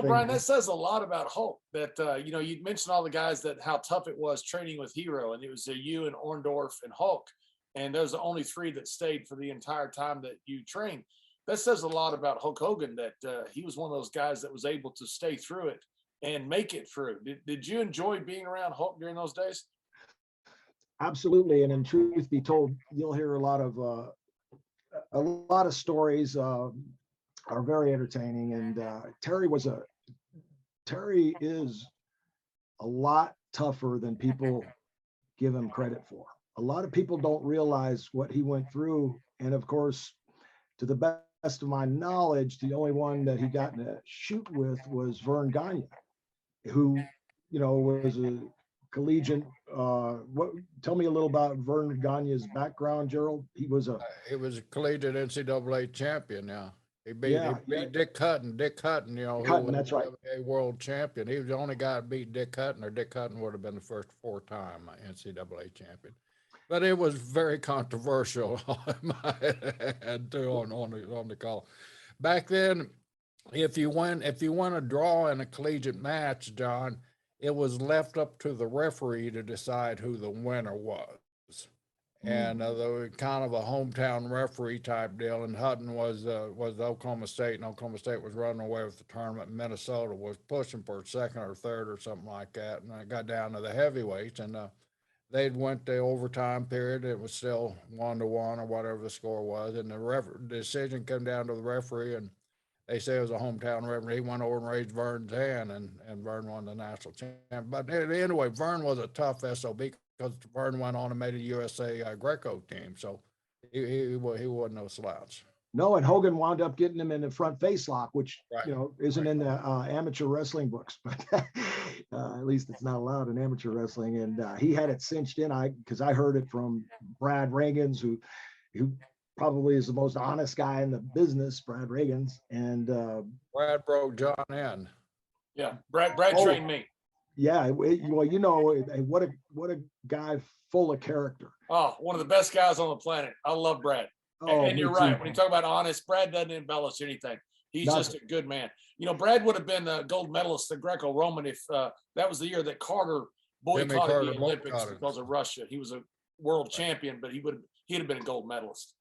Brian, that says a lot about Hulk. That you mentioned all the guys that how tough it was training with Hero, and it was you and Orndorff and Hulk, and those are the only three that stayed for the entire time that you trained. That says a lot about Hulk Hogan. That he was one of those guys that was able to stay through it and make it through. Did you enjoy being around Hulk during those days? Absolutely, and in truth be told, you'll hear a lot of stories are very entertaining. And Terry is a lot tougher than people give him credit for. A lot of people don't realize what he went through, and of course, to the best of my knowledge, the only one that he got in a shoot with was Verne Gagne, who was a collegiate. Tell me a little about Verne Gagne's background, Gerald. He was a collegiate NCAA champion. Yeah, he beat Dick Hutton. Dick Hutton, who was that's right, a world champion. He was the only guy that beat Dick Hutton, or Dick Hutton would have been the first 4-time NCAA champion. But it was very controversial on the call. Back then, if you won a draw in a collegiate match, John, it was left up to the referee to decide who the winner was. And there was kind of a hometown referee type deal. And Hutton was Oklahoma State, and Oklahoma State was running away with the tournament. Minnesota was pushing for second or third or something like that. And it got down to the heavyweights, and they'd went the overtime period. It was still 1-1 or whatever the score was. And the decision came down to the referee, and they say it was a hometown referee. He went over and raised Verne's hand, and Verne won the national champion. But anyway, Verne was a tough SOB because Verne went on and made a USA Greco team. So he wasn't no slouch. No, and Hogan wound up getting him in the front face lock, which isn't in the amateur wrestling books, but at least it's not allowed in amateur wrestling. And he had it cinched in. Because I heard it from Brad Reagans, who probably is the most honest guy in the business, Brad Reagans. And Brad broke John in. Yeah, Brad trained me. Yeah, what a guy full of character. Oh, one of the best guys on the planet. I love Brad. And you're right. When you talk about honest, Brad doesn't embellish anything. He's just a good man. Brad would have been a gold medalist at Greco-Roman if that was the year that Carter boycotted the Olympics because of Russia. He was a world champion, but he'd have been a gold medalist.